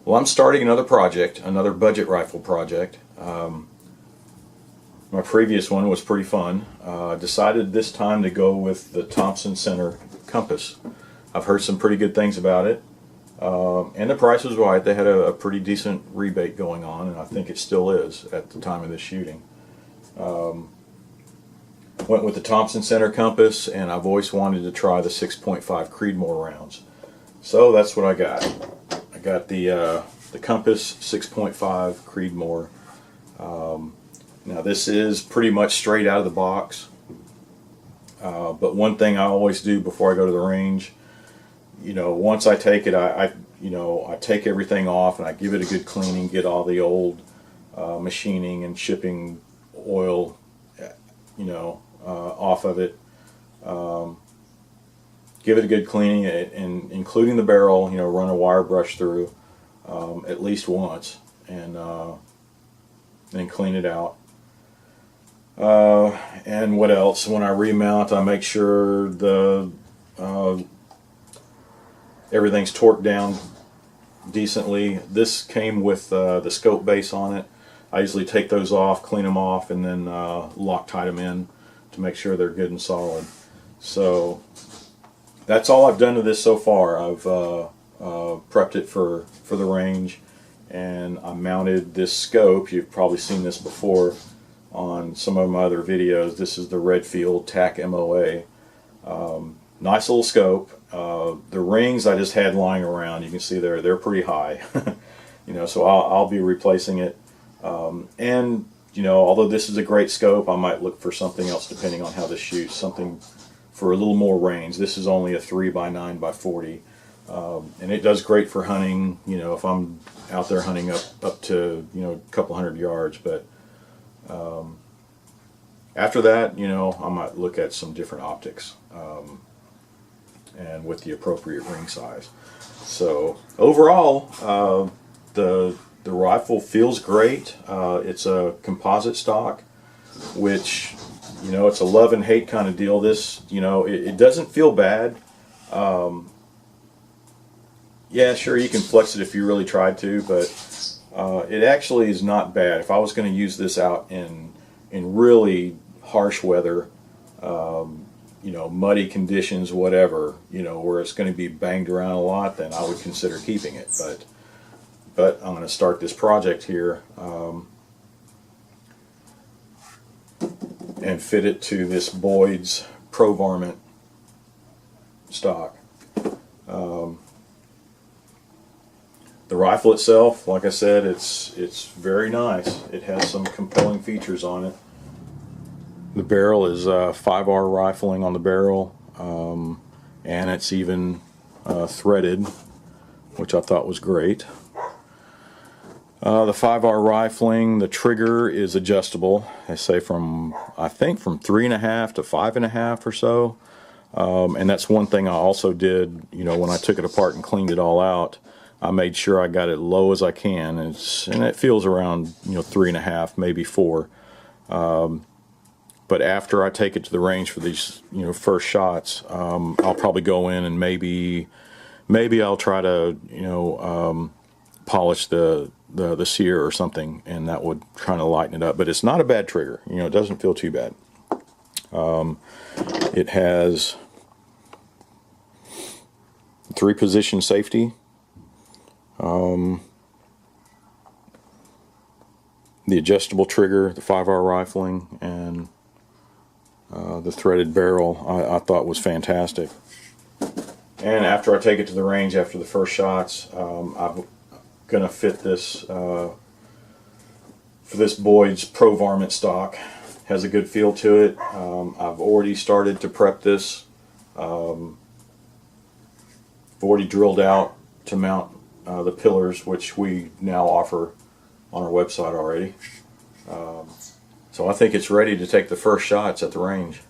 Well, I'm starting another project, another budget rifle project. My previous one was pretty fun. Decided this time to go with the Thompson center compass. I've heard some pretty good things about it, and the price was right. They had a pretty decent rebate going on, and I think it still is at the time of this shooting. Went with the Thompson center compass, and I've always wanted to try the 6.5 Creedmoor rounds. So that's what I got. I got the compass 6.5 Creedmoor. Now this is pretty much straight out of the box, but one thing I always do before I go to the range, once I take it, I take everything off and I give it a good cleaning, get all the old machining and shipping oil, off of it. Give it a good cleaning, and including the barrel, run a wire brush through at least once, and then clean it out. And what else? When I remount, I make sure everything's torqued down decently. This came with the scope base on it. I usually take those off, clean them off, and then Loctite them in to make sure they're good and solid. So that's all I've done to this so far. I've prepped it for the range, and I mounted this scope. You've probably seen this before on some of my other videos. This is the Redfield TAC MOA. Nice little scope. The rings I just had lying around. You can see they're pretty high. So I'll be replacing it. And although this is a great scope, I might look for something else depending on how this shoots. Something for a little more range. This is only a 3x9x40. And it does great for hunting, if I'm out there hunting up to, a couple hundred yards. But after that, I might look at some different optics, and with the appropriate ring size. So overall, the rifle feels great. It's a composite stock, which, it's a love and hate kind of deal. This, it doesn't feel bad. Yeah, sure, you can flex it if you really tried to, but it actually is not bad. If I was going to use this out in really harsh weather, muddy conditions, whatever, where it's going to be banged around a lot, then I would consider keeping it. But I'm going to start this project here and fit it to this Boyds Pro Varmint stock. The rifle itself, like I said, it's very nice. It has some compelling features on it. The barrel is 5R rifling on the barrel, and it's even threaded, which I thought was great. The 5R rifling, the trigger is adjustable. I say I think from 3.5 to 5.5 or so. And that's one thing I also did, when I took it apart and cleaned it all out. I made sure I got it low as I can, and it feels around 3.5, maybe 4. But after I take it to the range for these first shots, I'll probably go in and maybe I'll try to polish the sear or something, and that would kind of lighten it up. But it's not a bad trigger. It doesn't feel too bad. It has 3-position safety. The adjustable trigger, the 5R rifling, and the threaded barrel I thought was fantastic. And after I take it to the range after the first shots, I'm going to fit this for this Boyds Pro Varmint stock. Has a good feel to it. I've already started to prep this. I've already drilled out to mount the pillars, which we now offer on our website already. So I think it's ready to take the first shots at the range.